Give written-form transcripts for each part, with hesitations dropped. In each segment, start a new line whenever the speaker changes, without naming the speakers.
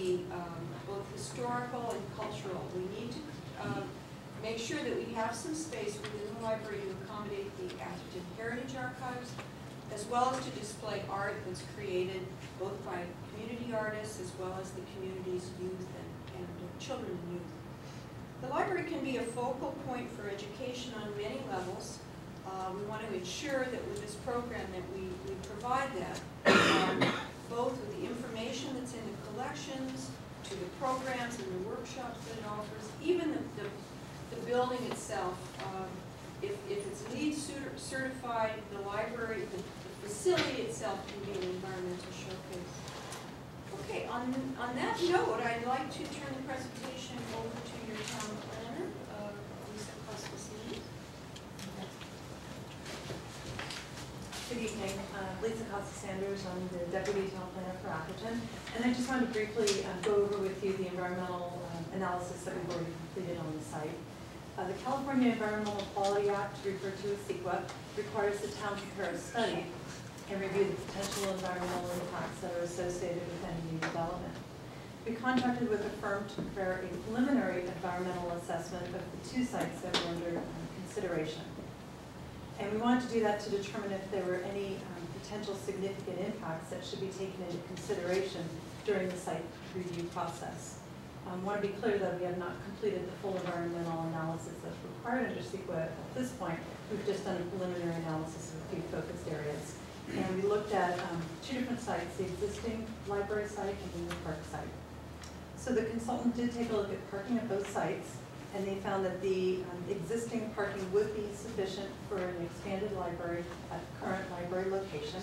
be both historical and cultural. We need to make sure that we have some space within the library to accommodate the Atherton Heritage Archives, as well as to display art that's created both by community artists as well as the community's youth and children and youth. The library can be a focal point for education on many levels. We want to ensure that with this program that we provide that, both with the information that's in the collections, to the programs and the workshops that it offers, even the building itself. If it's LEED certified, the library, the facility itself can be an environmental showcase. Okay, on that note, I'd like to turn the presentation over to your town planner, Lisa Costas-Sanders.
Good evening, Lisa Costas-Sanders. I'm the Deputy Town Planner for Atherton, and I just wanted to briefly go over with you the environmental analysis that we've already completed on the site. The California Environmental Quality Act, referred to as CEQA, requires the town to prepare a study and review the potential environmental impacts that are associated with any new development. We contracted with a firm to prepare a preliminary environmental assessment of the two sites that were under consideration. And we wanted to do that to determine if there were any potential significant impacts that should be taken into consideration during the site review process. I want to be clear that we have not completed the full environmental analysis that's required under CEQA at this point. We've just done a preliminary analysis of a few focused areas. And we looked at two different sites, the existing library site and the new park site. So the consultant did take a look at parking at both sites, and they found that the existing parking would be sufficient for an expanded library at the current library location.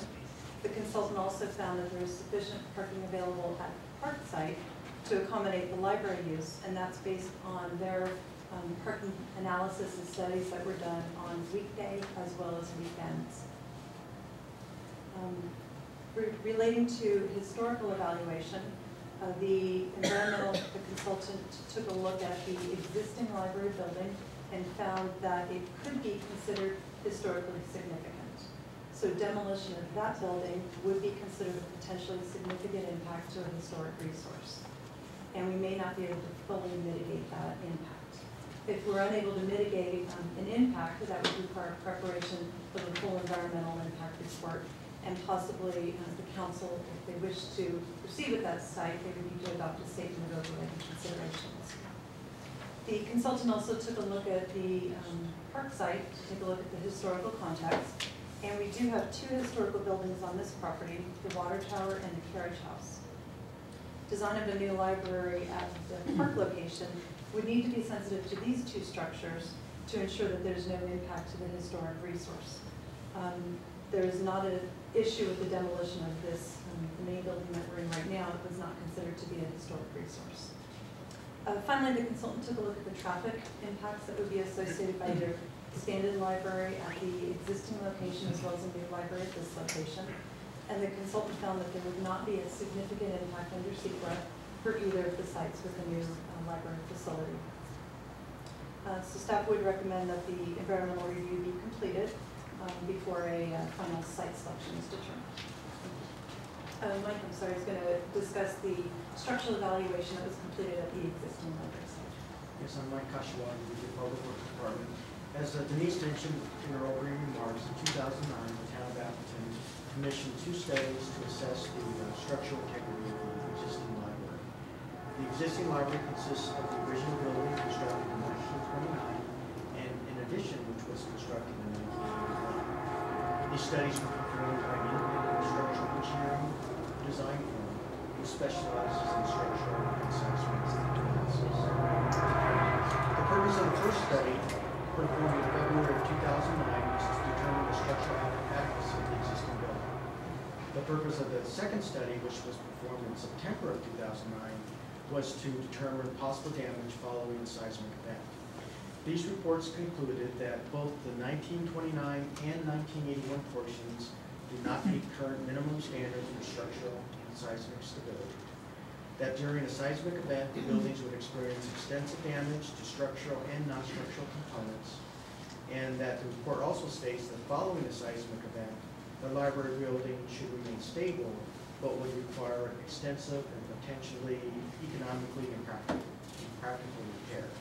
The consultant also found that there is sufficient parking available at the park site to accommodate the library use, and that's based on their parking analysis and studies that were done on weekday as well as weekends. Relating to historical evaluation, the consultant took a look at the existing library building and found that it could be considered historically significant. So demolition of that building would be considered a potentially significant impact to a historic resource. And we may not be able to fully mitigate that impact. If we're unable to mitigate an impact, that would require preparation for the full environmental impact report, and possibly the council, if they wish to proceed with that site, they would need to adopt a statement of overriding considerations. The consultant also took a look at the park site to take a look at the historical context, and we do have two historical buildings on this property, the water tower and the carriage house. Design of a new library at the park location would need to be sensitive to these two structures to ensure that there's no impact to the historic resource. There is not an issue with the demolition of this, the main building that we're in right now. It was not considered to be a historic resource. Finally, the consultant took a look at the traffic impacts that would be associated by either expanded library at the existing location as well as a new library at this location. And the consultant found that there would not be a significant impact under CEQA for either of the sites with the new library facility. So staff would recommend that the environmental review be completed before a final site selection is determined. Mike, I'm sorry, is going to discuss the structural evaluation that was completed at the existing library site.
Yes, I'm Mike Kashiwagi with the Public Works Department. As Denise mentioned in her opening remarks, in 2009, the town of Atherton commissioned two studies to assess the structural integrity of the existing library. The existing library consists of the original building constructed in 1929, and in addition, which was constructed in 1981. These studies were performed by an independent structural engineering design firm who specializes in structural and seismic analysis. The purpose of the first study, performed in February of 2009, was to determine the structural adequacy of the existing building. The purpose of the second study, which was performed in September of 2009, was to determine possible damage following a seismic event. These reports concluded that both the 1929 and 1981 portions do not meet current minimum standards for structural and seismic stability. That during a seismic event, the buildings would experience extensive damage to structural and non-structural components, and that the report also states that following a seismic event, the library building should remain stable but would require extensive and potentially economically impractical repairs.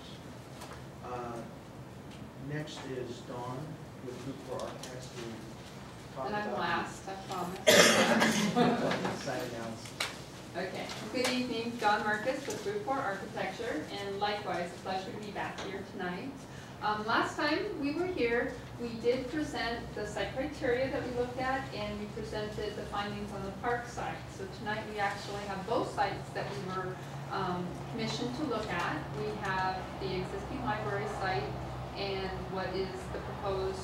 Next is Dawn with Group 4 Architects to talk
And I'm
about
last, I promise.
the site analysis.
Okay, good evening, Dawn Marcus with Group 4 Architecture, and likewise, a pleasure to be back here tonight. Last time we were here, we did present the site criteria that we looked at, and we presented the findings on the park site. So tonight we actually have both sites that we were commissioned to look at. We have the existing library site and what is the proposed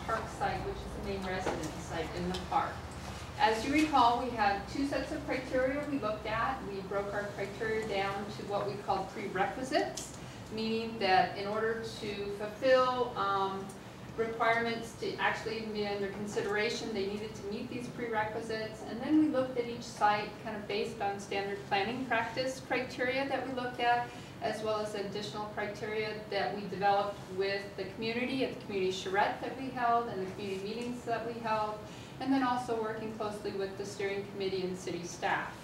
park site, which is the main residence site in the park. As you recall, we had two sets of criteria we looked at. We broke our criteria down to what we called prerequisites, meaning that in order to fulfill requirements to actually even be under consideration, they needed to meet these prerequisites. And then we looked at each site kind of based on standard planning practice criteria that we looked at, as well as additional criteria that we developed with the community at the community charrette that we held and the community meetings that we held, and then also working closely with the steering committee and city staff.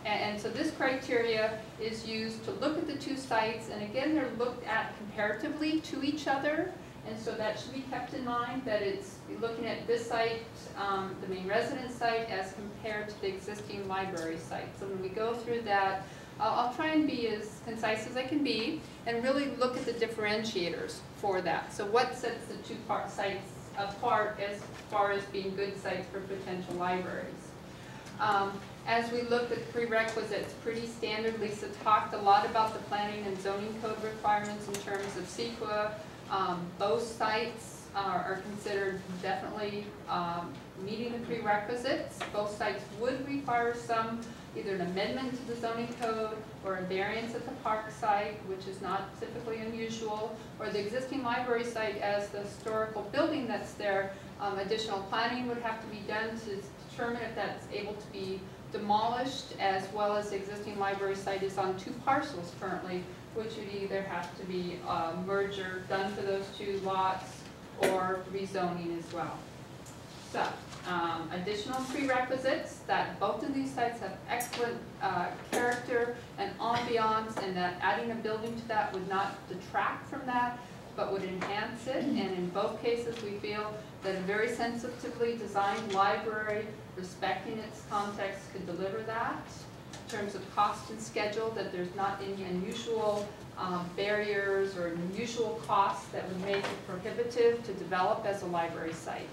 And so this criteria is used to look at the two sites, and again, they're looked at comparatively to each other, and so that should be kept in mind, that it's looking at this site, the main residence site, as compared to the existing library site. So when we go through that, I'll try and be as concise as I can be, and really look at the differentiators for that. So what sets the two sites apart as far as being good sites for potential libraries? As we looked at prerequisites, pretty standard. Lisa talked a lot about the planning and zoning code requirements in terms of CEQA. Both sites are considered definitely meeting the prerequisites. Both sites would require either an amendment to the zoning code or a variance at the park site, which is not typically unusual, or the existing library site as the historical building that's there. Additional planning would have to be done to determine if that's able to be demolished, as well as the existing library site is on two parcels currently, which would either have to be a merger done for those two lots or rezoning as well. So, additional prerequisites that both of these sites have excellent character and ambiance, and that adding a building to that would not detract from that, but would enhance it. And in both cases, we feel that a very sensitively designed library, respecting its context, could deliver that. In terms of cost and schedule, that there's not any unusual barriers or unusual costs that would make it prohibitive to develop as a library site.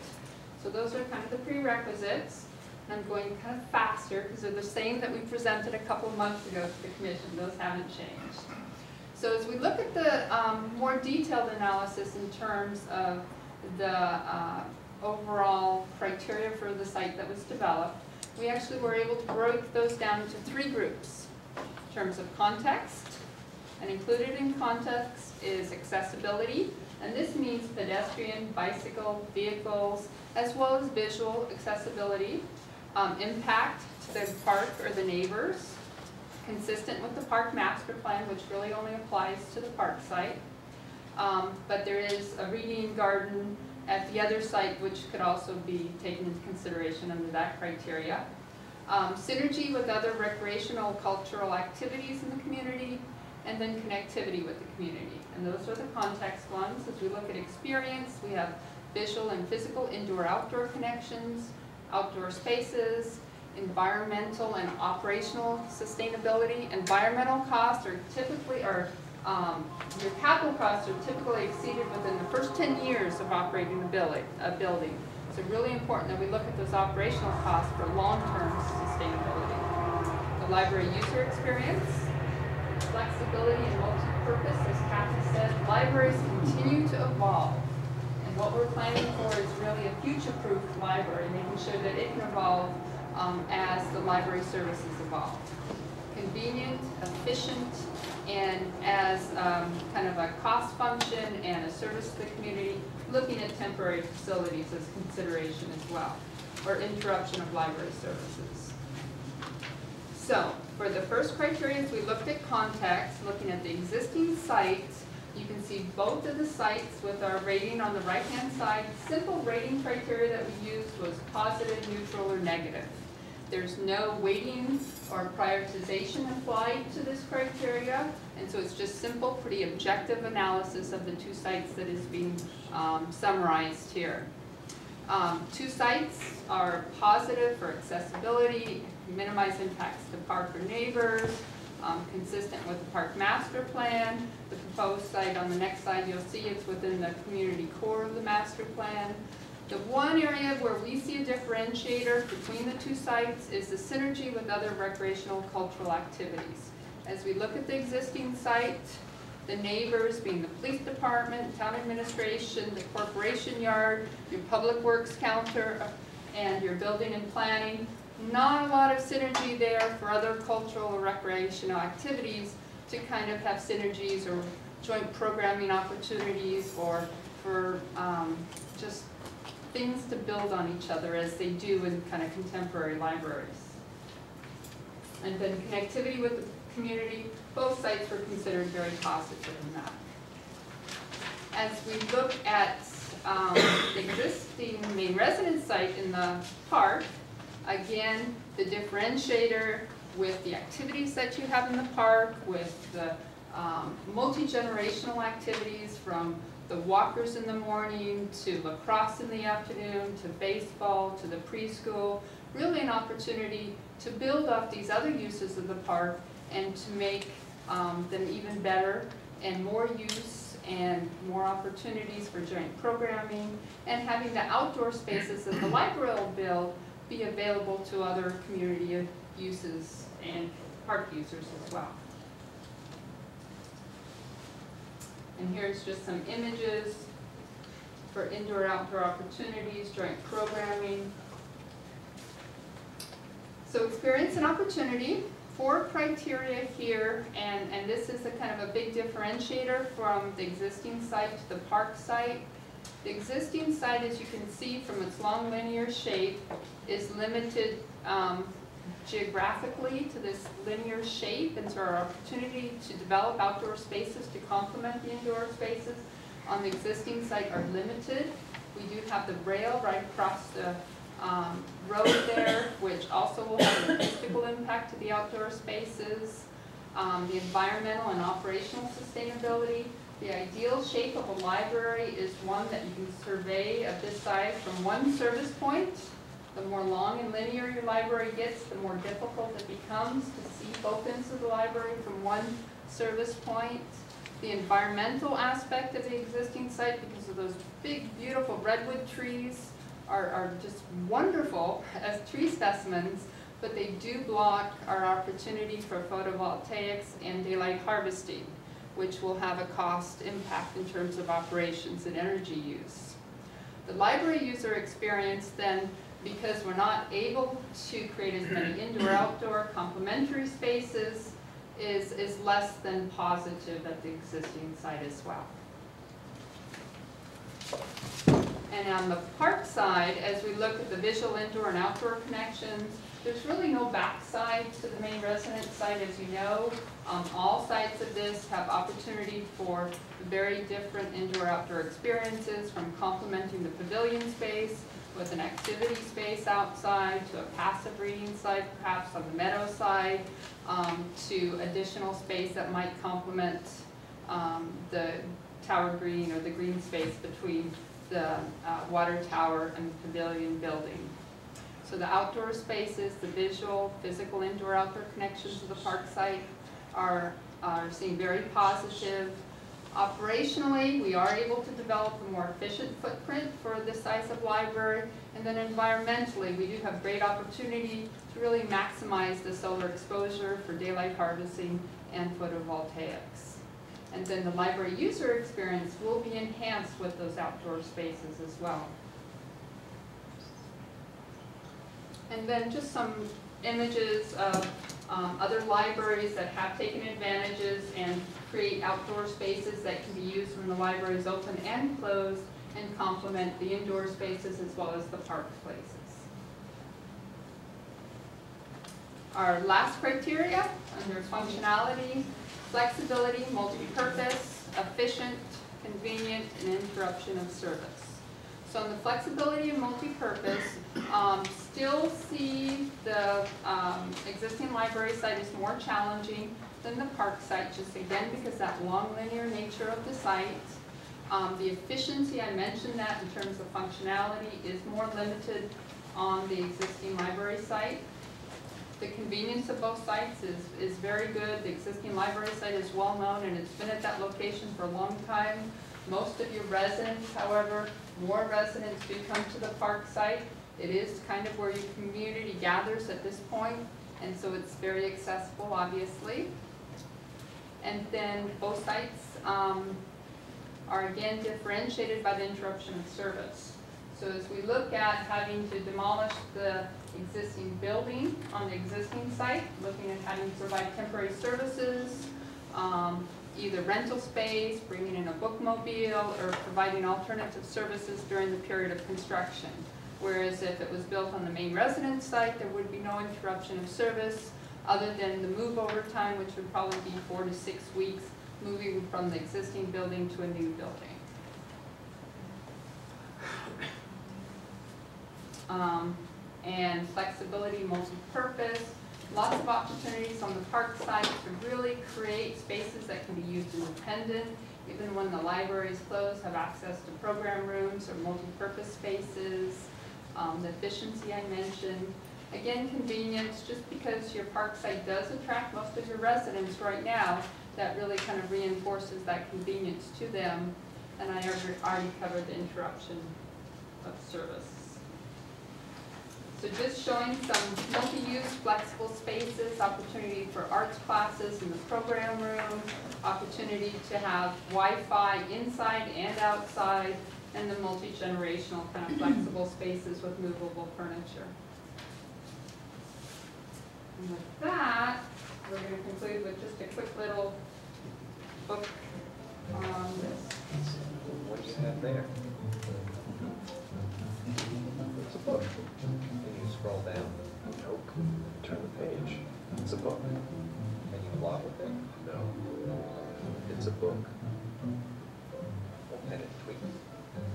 So those are kind of the prerequisites. And I'm going kind of faster because they're the same that we presented a couple of months ago to the commission. Those haven't changed. So as we look at the more detailed analysis in terms of the overall criteria for the site that was developed, we actually were able to break those down into three groups in terms of context. And included in context is accessibility, and this means pedestrian, bicycle, vehicles, as well as visual accessibility, impact to the park or the neighbors, consistent with the park master plan, which really only applies to the park site. But there is a reading garden at the other site, which could also be taken into consideration under that criteria. Synergy with other recreational cultural activities in the community, and then connectivity with the community. And those are the context ones. As we look at experience, we have visual and physical indoor-outdoor connections, outdoor spaces, environmental and operational sustainability. Environmental costs are typically, your capital costs are typically exceeded within the first 10 years of operating a building. So really important that we look at those operational costs for long-term sustainability. The library user experience, flexibility and multi-purpose, as Kathy said, libraries continue to evolve. And what we're planning for is really a future-proof library, making sure that it can evolve as the library services evolve. Convenient, efficient, and as kind of a cost function and a service to the community, looking at temporary facilities as consideration as well, or interruption of library services. So, for the first criteria, we looked at context, looking at the existing sites. You can see both of the sites with our rating on the right-hand side. Simple rating criteria that we used was positive, neutral, or negative. There's no weighting or prioritization applied to this criteria, and so it's just simple, pretty objective analysis of the 2 sites that is being summarized here. 2 sites are positive for accessibility, minimize impacts to park or neighbors, consistent with the park master plan. The proposed site on the next slide, you'll see it's within the community core of the master plan. The one area where we see a differentiator between the 2 sites is the synergy with other recreational cultural activities. As we look at the existing site, the neighbors being the police department, town administration, the corporation yard, your public works counter, and your building and planning, not a lot of synergy there for other cultural or recreational activities to kind of have synergies or joint programming opportunities or for just things to build on each other as they do in kind of contemporary libraries. And then connectivity with the community, both sites were considered very positive in that. As we look at the existing main residence site in the park, again, the differentiator with the activities that you have in the park, with the multi-generational activities from the walkers in the morning, to lacrosse in the afternoon, to baseball, to the preschool, really an opportunity to build off these other uses of the park and to make them even better and more use and more opportunities for joint programming, and having the outdoor spaces that the library will build be available to other community uses and park users as well. And here's just some images for indoor-outdoor opportunities, joint programming. So experience and opportunity, 4 criteria here, and this is a kind of a big differentiator from the existing site to the park site. The existing site, as you can see from its long linear shape, is limited geographically to this linear shape, and so our opportunity to develop outdoor spaces to complement the indoor spaces on the existing site are limited. We do have the rail right across the road there, which also will have an acoustical impact to the outdoor spaces. The environmental and operational sustainability. The ideal shape of a library is one that you can survey of this size from one service point. The more long and linear your library gets, the more difficult it becomes to see both ends of the library from one service point. The environmental aspect of the existing site, because of those big, beautiful redwood trees, are just wonderful as tree specimens, but they do block our opportunity for photovoltaics and daylight harvesting, which will have a cost impact in terms of operations and energy use. The library user experience then, because we're not able to create as many indoor-outdoor complementary spaces, is less than positive at the existing site as well. And on the park side, as we look at the visual indoor and outdoor connections, there's really no backside to the main residence site, as you know. All sites of this have opportunity for very different indoor-outdoor experiences, from complementing the pavilion space with an activity space outside, to a passive reading site, perhaps on the meadow side, to additional space that might complement the tower green or the green space between the water tower and the pavilion building. So the outdoor spaces, the visual, physical indoor-outdoor connections of the park site are seeing very positive. Operationally, we are able to develop a more efficient footprint for this size of library, and then environmentally, we do have great opportunity to really maximize the solar exposure for daylight harvesting and photovoltaics. And then the library user experience will be enhanced with those outdoor spaces as well. And then just some images of other libraries that have taken advantages and create outdoor spaces that can be used when the library is open and closed, and complement the indoor spaces as well as the park places. Our last criteria under functionality, flexibility, multi-purpose, efficient, convenient, and interruption of service. So in the flexibility and multi-purpose, still see the existing library site is more challenging than the park site, just again because that long linear nature of the site. The efficiency, I mentioned that in terms of functionality, is more limited on the existing library site. The convenience of both sites is very good. The existing library site is well known and it's been at that location for a long time. Most of your residents, however, more residents do come to the park site. It is kind of where your community gathers at this point, and so it's very accessible, obviously. And then both sites are again differentiated by the interruption of service. So as we look at having to demolish the existing building on the existing site, looking at having to provide temporary services, either rental space, bringing in a bookmobile, or providing alternative services during the period of construction. Whereas if it was built on the main residence site, there would be no interruption of service other than the move over time, which would probably be 4 to 6 weeks, moving from the existing building to a new building. And flexibility, multi-purpose, lots of opportunities on the park side to really create spaces that can be used independent, even when the library is closed, have access to program rooms or multi-purpose spaces. The efficiency I mentioned. Again, convenience, just because your park site does attract most of your residents right now, that really kind of reinforces that convenience to them. And I already covered the interruption of service. So just showing some multi-use flexible spaces, opportunity for arts classes in the program room, opportunity to have Wi-Fi inside and outside, and the multi-generational kind of flexible spaces with movable furniture. And with that, we're going to conclude with just a quick little book on this.
What do you have there? It's a book. And you scroll down. Nope. Turn the page. It's a book. And you blot with it? No. It's a book. And it tweets?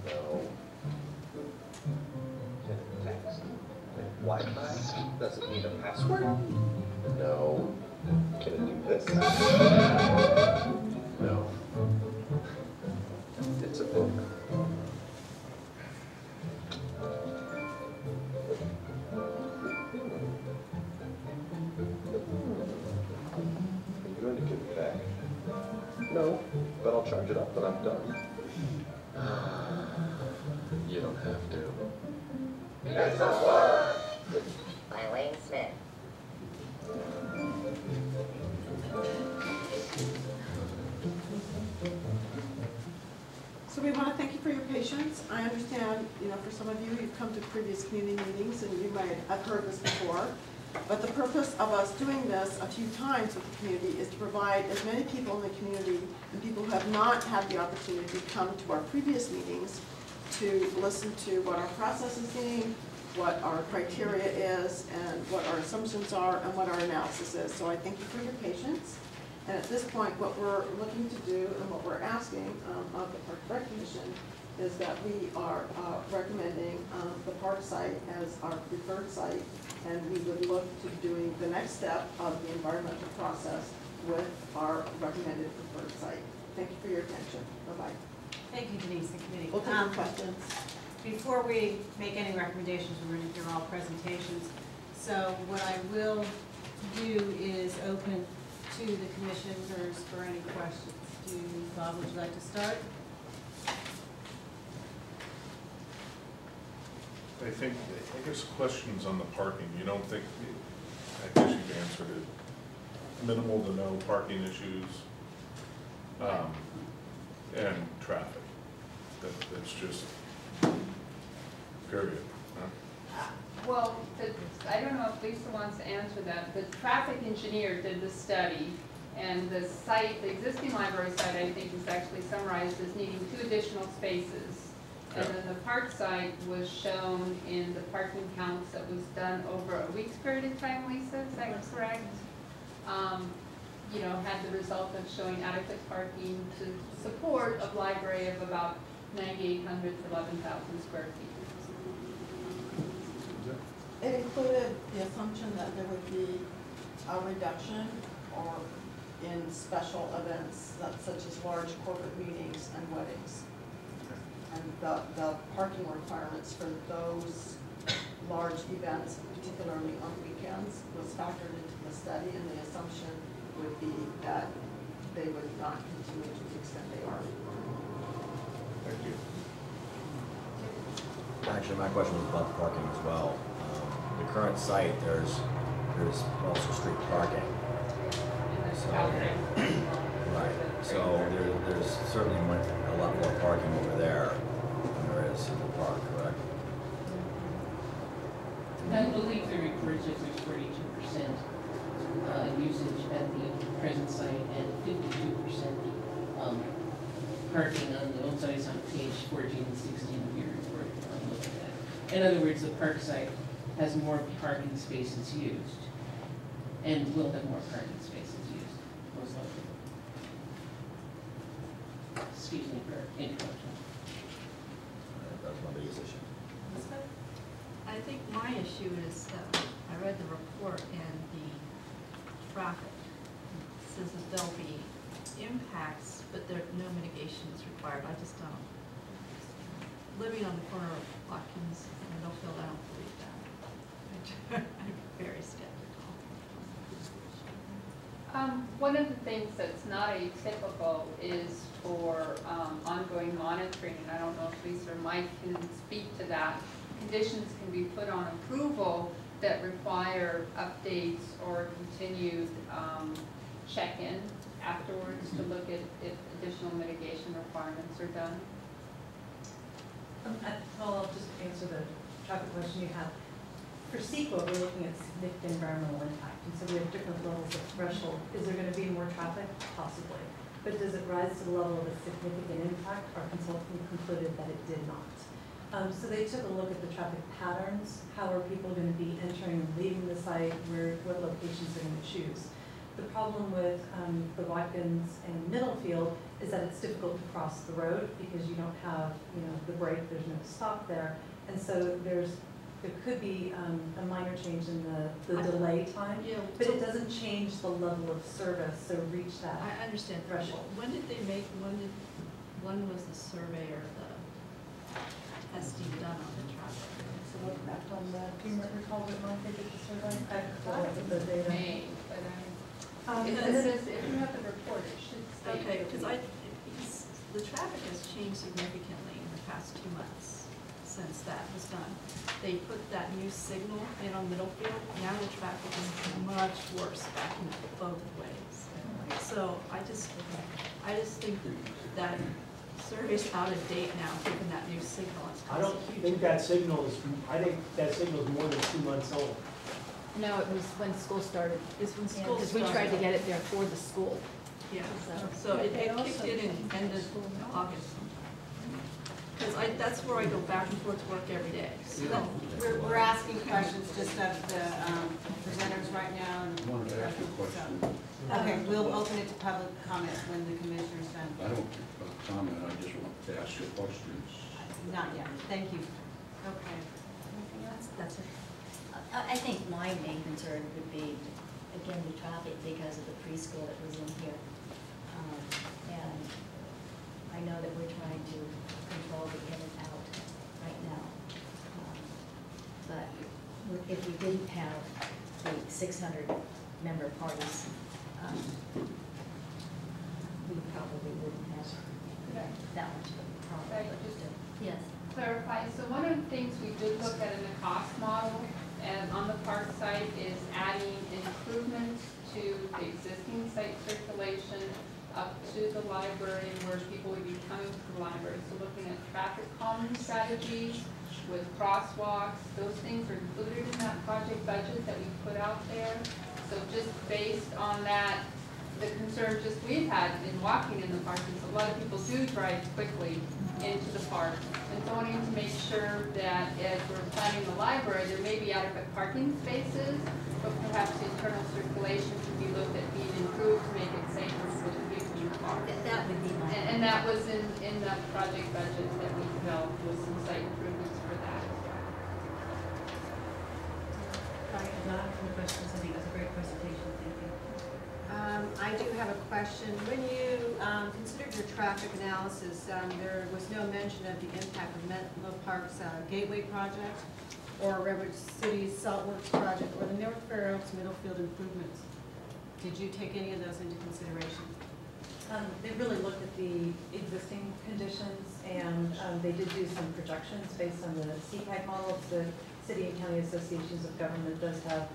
No. Can it text? Wi-Fi? Does it need a password? No. Can it do this? No. It's a book. Are you going to give it back? No, but I'll charge it up when I'm done. You don't have to. It's a book!
By Wayne Smith.
So we want to thank you for your patience. I understand, for some of you, you've come to previous community meetings and you might have heard this before. But the purpose of us doing this a few times with the community is to provide as many people in the community and people who have not had the opportunity to come to our previous meetings to listen to what our process is being, what our criteria is, and what our assumptions are, and what our analysis is. So I thank you for your patience. And at this point, what we're looking to do and what we're asking of the Park Rec Commission is that we are recommending the park site as our preferred site, and we would look to doing the next step of the environmental process with our recommended preferred site. Thank you for your attention. Bye-bye.
Thank you, Denise and committee.
We'll take your questions.
Before we make any recommendations, we're going to hear all presentations. So what I will do is open to the commissioners for any questions. Bob, would you like to start?
I guess questions on the parking. You don't think, I guess you've answered it, minimal to no parking issues, and traffic. That's just, period. Huh?
Well, I don't know if Lisa wants to answer that. The traffic engineer did the study, and the site, the existing library site, I think is actually summarized as needing 2 additional spaces. And then the park site was shown in the parking counts that was done over a week's period of time, Lisa, is that correct? Had the result of showing adequate parking to support a library of about 9,800 to 11,000 square feet.
It included the assumption that there would be a reduction or in special events, such as large corporate meetings and weddings. And the parking requirements for those large events, particularly on weekends, was factored into the study, and the assumption would be that they would not continue to the extent they are.
Thank you.
Actually, my question was about the parking as well. The current site, there's also street parking.
And there's
So-
Caltrain.
Right, so there's certainly a lot more parking over there than there is in the park, correct?
I believe the report says there's 42% usage at the present site and 52% parking on the old sites on page 14 and 16 of your report. Look at that. In other words, the park site has more parking spaces used and will have more parking spaces used, most likely. Excuse me for interruption.
That's my biggest issue.
I think my issue is, I read the report and the traffic says that there'll be impacts, but there, no mitigation is required. I just don't. Living on the corner of Watkins and Millfield, I don't believe that. I'm very skeptical.
One of the things that's not atypical is for ongoing monitoring, and I don't know if Lisa or Mike can speak to that. Conditions can be put on approval that require updates or continued check-in afterwards to look at if additional mitigation requirements are done.
I'll just answer the traffic question you have. For CEQA, we're looking at significant environmental impact, and so we have different levels of threshold. Is there going to be more traffic? Possibly. But does it rise to the level of a significant impact? Our consultant concluded that it did not. So they took a look at the traffic patterns. How are people going to be entering and leaving the site? What locations they're going to choose? The problem with the Watkins and Middlefield is that it's difficult to cross the road because you don't have, the break. There's no stop there, and so there could be a minor change in the delay time,
Yeah,
but
so
it doesn't change the level of service. So reach that.
I understand
threshold.
When did they make? When was the survey or the testing done on the traffic?
So look back on the. Do you recall what month they did the survey? I thought it was the data.
May, but
And
it
then-
says, if you have the report, it should state.
Okay, because the traffic has changed significantly in the past 2 months since that was done. They put that new signal in on Middlefield. Now the traffic is much worse, backing up both ways. So I just think that survey's out of date now, given that new signal. It's
I don't think that signal is, I think that signal is more than 2 months old.
No, it was when school started.
It's when school
Because we tried to
started.
get it there for the school.
Yeah, so it kicked in end of August. Because that's where I go back and forth to work every day. So
We're asking questions just of the presenters right now. And
I wanted to ask you a question.
Okay, we'll open it to public comment when the commissioner's done.
I don't comment, I just want to ask you questions.
Not yet, thank you. Okay. Anything else?
that's it.
I think my main concern would be, again, the traffic because of the preschool that was in here. And I know that we're trying to control the in and out right now. But if we didn't have the 600-member parties, we probably wouldn't have that much of a problem.
Right,
But
just
yes.
clarify, so one of the things we did look at in the cost model and on the park site is adding improvements to the existing site circulation up to the library where people would be coming to the library. So looking at traffic calming strategies with crosswalks, those things are included in that project budget that we put out there. So just based on that, the concern just we've had in walking in the park is a lot of people do drive quickly into the park. And so wanting to make sure that as we're planning the library, there may be adequate parking spaces, but perhaps internal circulation could be looked at being improved to make it safer for the people in the park.
That would be my.
And that was in the project budget that
presentation, thank you.
I do have a question. When you considered your traffic analysis, there was no mention of the impact of Menlo Park's Gateway project or Redwood City's Saltworks project or the North Fair Oaks Middlefield improvements. Did you take any of those into consideration?
They really looked at the existing conditions, and they did do some projections based on the CPAC model. The City and County Associations of Government does have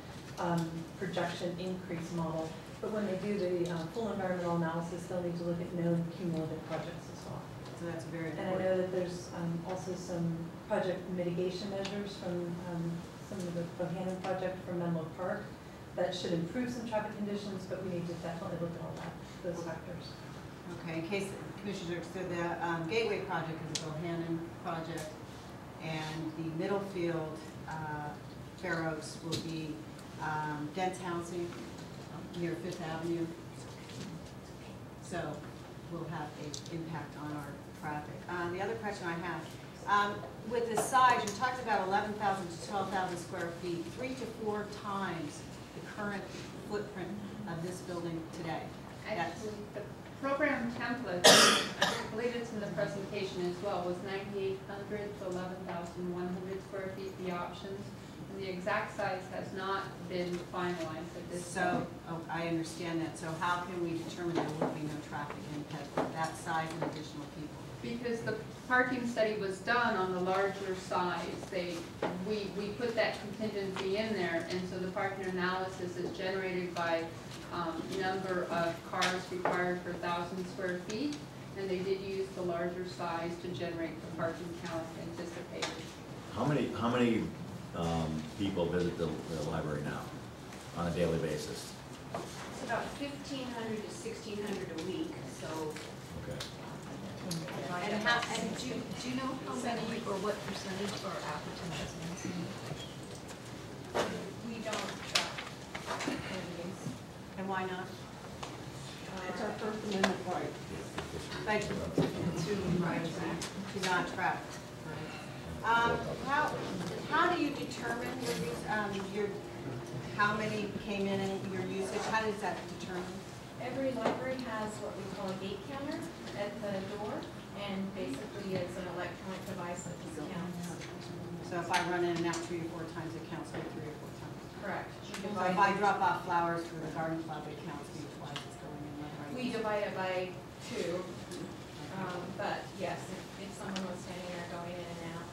projection increase model, but when they do the full environmental analysis, they'll need to look at known cumulative projects as well.
So that's very
And I
important.
know that there's also some project mitigation measures from some of the Bohannon project from Menlo Park that should improve some traffic conditions, but we need to definitely look at all that, those factors.
Okay, in case Commissioner, so the Gateway project is a Bohannon project, and the Middlefield Fair Oaks will be dense housing near Fifth Avenue. So we'll have an impact on our traffic. The other question I have, with the size, you talked about 11,000 to 12,000 square feet, 3 to 4 times the current footprint of this building today.
Actually, the program template, I believe it's in the presentation as well, was 9,800 to 11,100 square feet, the options. And the exact size has not been finalized at this
So,
point.
I understand that. So how can we determine there will be no traffic impact with that size and additional people?
Because the parking study was done on the larger size, we put that contingency in there, and so the parking analysis is generated by number of cars required per 1,000 square feet, and they did use the larger size to generate the parking count anticipated.
How many people visit the library now on a daily basis?
It's about 1,500 to 1,600 a week, so.
Okay.
And do you know how many or what percentage are Atherton residents?
We don't track communities.
And why not?
It's our First Amendment right.
Thank you. To not track. How do you determine how many came in and your usage? How does that determine?
Every library has what we call a gate counter at the door, and basically it's an electronic device that just counts.
So if I run in and out 3 or 4 times, it counts me 3 or 4 times.
Correct.
So if I drop off flowers for the garden club, it counts me twice as going in. Right?
We divide it by 2, but yes, if someone was standing there going in and out.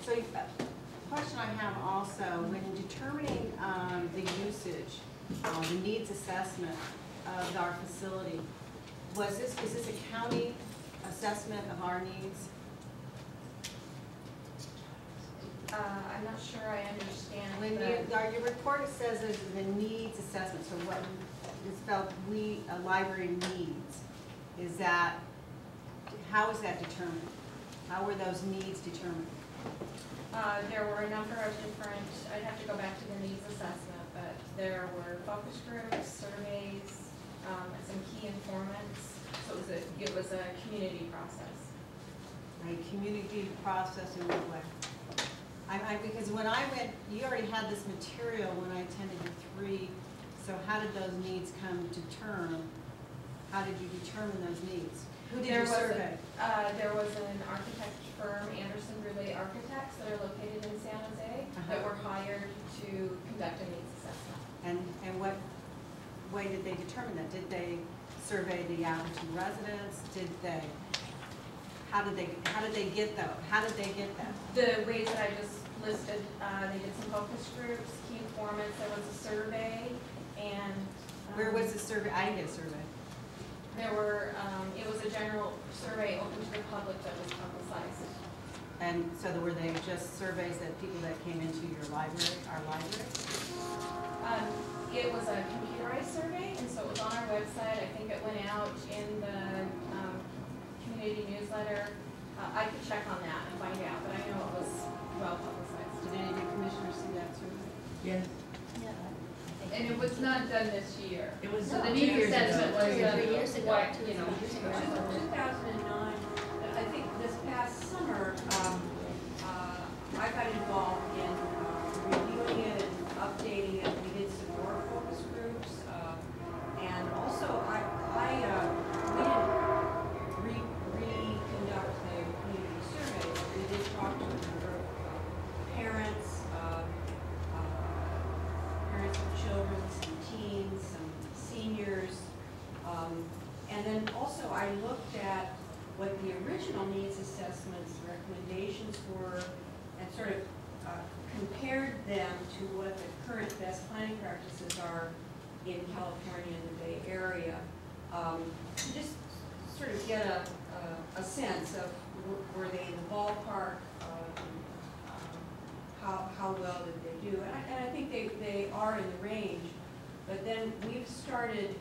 So question I have also, when determining the usage, the needs assessment of our facility, is this a county assessment of our needs?
I'm not sure I understand.
When your report says there's the needs assessment, so what is felt a library needs, is that, how is that determined? How were those needs determined?
There were a number of different, I'd have to go back to the needs assessment, but there were focus groups, surveys, some key informants. So it was a community process.
A community process in what way? Because when I went, you already had this material when I attended your 3, so how did those needs come to term? How did you determine those needs? Who did you survey?
There was an architect firm, Anderson Brule Architects, that are located in San Jose, that were hired to conduct a needs assessment.
And what way did they determine that? Did they survey the Atherton residents? How did they get that? How did they get that?
The ways that I just listed, they did some focus groups, key informants, there was a survey, and.
Where was the survey? I didn't get a survey.
There were, it was a general survey open to the public that was publicized.
And so were they just surveys that people that came into your library, our library?
It was a computerized survey, and so it was on our website. I think it went out in the community newsletter. I could check on that and find out, but I know it was well publicized.
Did any of the commissioners see that survey?
Yes.
And it was not done this year.
It was
So the
2
needs
years ago.
assessment was
2 or 3 years ago.
what, you know.
2009, I think this past summer, I got involved in looked at what the original needs assessments recommendations were and sort of compared them to what the current best planning practices are in California and the Bay Area, to just sort of get a sense of were they in the ballpark, how well did they do. And I think they are in the range. But then we've started,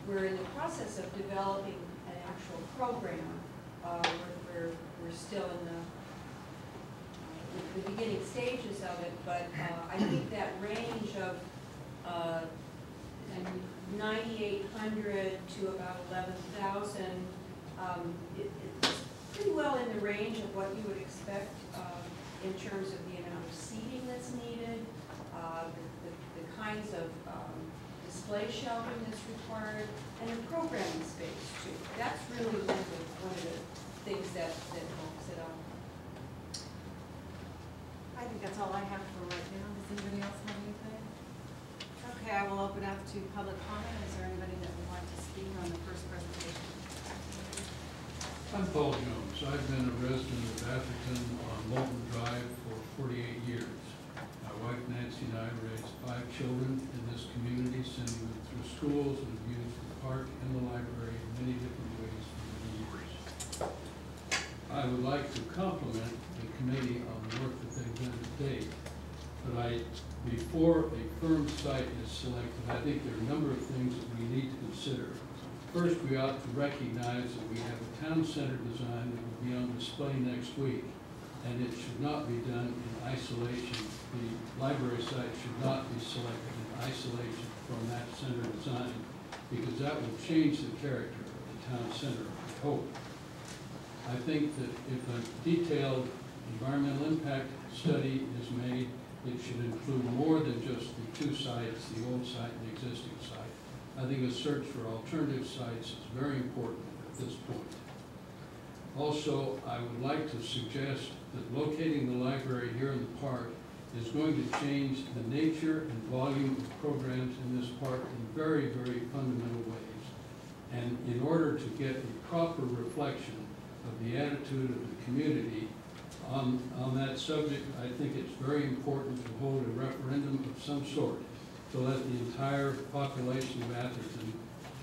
we're in the process of developing an actual program. We're still in the beginning stages of it, but I think that range of 9,800 to about 11,000, it's pretty well in the range of what you would expect in terms of the amount of seating that's needed, the kinds of display shelving that's required, and the programming space too. That's really one of the things that helps it out.
I think that's all I have for right now. Does anybody else have anything? Okay, I will open up to public comment. Is there anybody that would like to speak on the first presentation?
I'm Paul Jones. I've been a resident of Atherton on Moulton Drive for 48 years. My wife Nancy and I raised 5 children in this community, sending them through schools and have used the park and the library in many different ways for many years. I would like to compliment the committee on the work that they've done to date, but before a firm site is selected, I think there are a number of things that we need to consider. First, we ought to recognize that we have a town center design that will be on display next week, and it should not be done in isolation. The library site should not be selected in isolation from that center design, because that will change the character of the town center, I hope. I think that if a detailed environmental impact study is made, it should include more than just the 2 sites, the old site and the existing site. I think a search for alternative sites is very important at this point. Also, I would like to suggest that locating the library here in the park is going to change the nature and volume of programs in this park in very, very fundamental ways. And in order to get a proper reflection of the attitude of the community on that subject, I think it's very important to hold a referendum of some sort to let the entire population of Atherton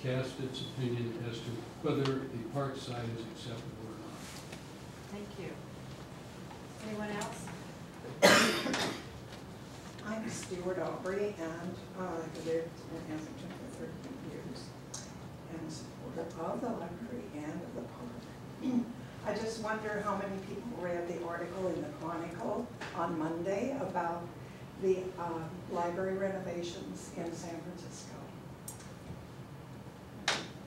cast its opinion as to whether the park site is acceptable or not.
Thank you. Anyone else?
I'm Stuart Aubrey, and I've lived in Atherton for 13 years and a supporter of the library and of the park. I just wonder how many people read the article in the Chronicle on Monday about the library renovations in San Francisco.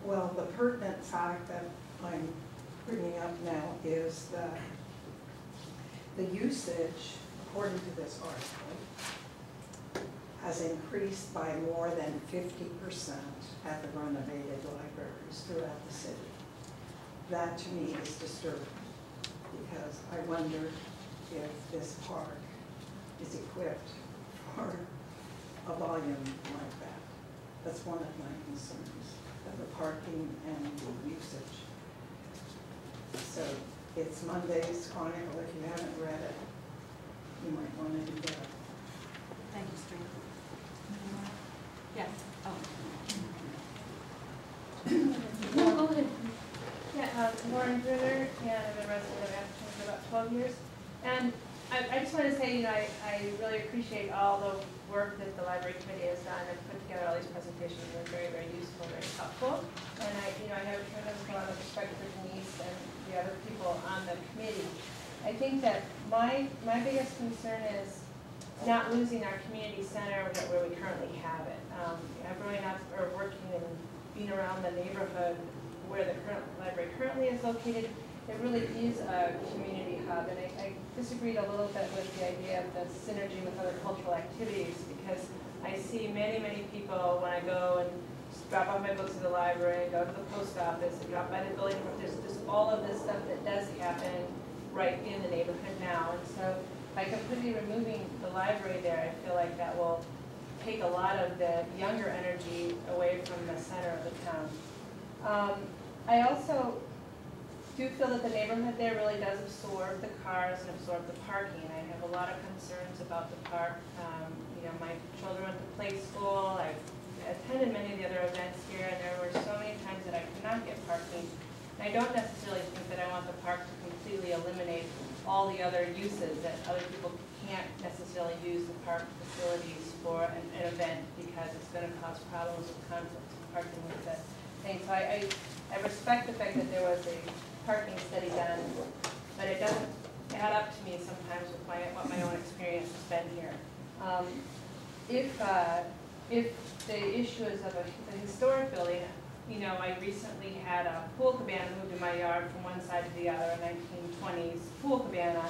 Well, the pertinent fact that I'm bringing up now is that the usage, according to this article, has increased by more than 50% at the renovated libraries throughout the city. That to me is disturbing, because I wonder if this park is equipped for a volume like that. That's one of my concerns, of the parking and the usage. So it's Monday's Chronicle. If you haven't read it, you might want to do that.
Thank you, Stuart. Yeah.
No, go ahead. Yeah, Lauren Bruner, and I've been a resident of Atherton for about 12 years. And I just want to say, I really appreciate all the work that the library committee has done and put together all these presentations. They're very, very useful, very helpful. And I have a tremendous amount of respect for Denise and the other people on the committee. I think that my biggest concern is not losing our community center where we currently have it. Growing up or working and being around the neighborhood where the current library currently is located, it really is a community hub, and I disagreed a little bit with the idea of the synergy with other cultural activities, because I see many, many people when I go and drop off my books at the library, go to the post office, and drop by the building, there's just all of this stuff that does happen right in the neighborhood now, and so by completely removing the library there, I feel like that will take a lot of the younger energy away from the center of the town. I also do feel that the neighborhood there really does absorb the cars and absorb the parking. I have a lot of concerns about the park. You know, my children went to play school. I've attended many of the other events here, and there were so many times that I could not get parking. And I don't necessarily think that I want the park to completely eliminate all the other uses, that other people can't necessarily use the park facilities for an event because it's going to cause problems with conflicts with parking with the thing. So I respect the fact that there was a parking study done, but it doesn't add up to me sometimes with what my own experience has been here. If the issue is of a historic building, you know, I recently had a pool cabana moved in my yard from one side to the other, a 1920s pool cabana,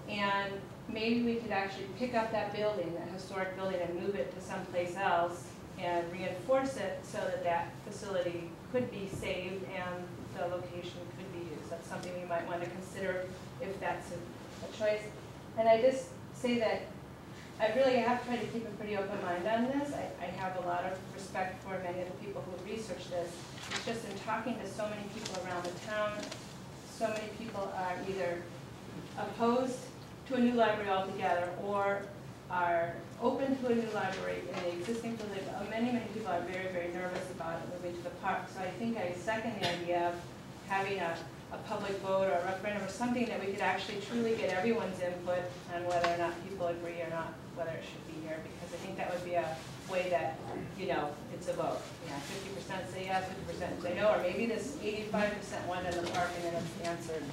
and maybe we could actually pick up that building, that historic building, and move it to someplace else and reinforce it so that that facility could be saved and the location could be used. That's something you might want to consider if that's a choice. And I just say that I really have tried to keep a pretty open mind on this. I have a lot of respect for many of the people who researched this. It's just in talking to so many people around the town, so many people are either opposed to a new library altogether or are open to a new library in the existing building. Many people are very, very nervous about moving to the park. So I think I second the idea of having a public vote or a referendum or something that we could actually truly get everyone's input on whether or not people agree or not, whether it should be here, because I think that would be a way that, you know, it's a vote. Yeah, 50% say yes, 50% say no, or maybe this 85% one in the park and then it's answered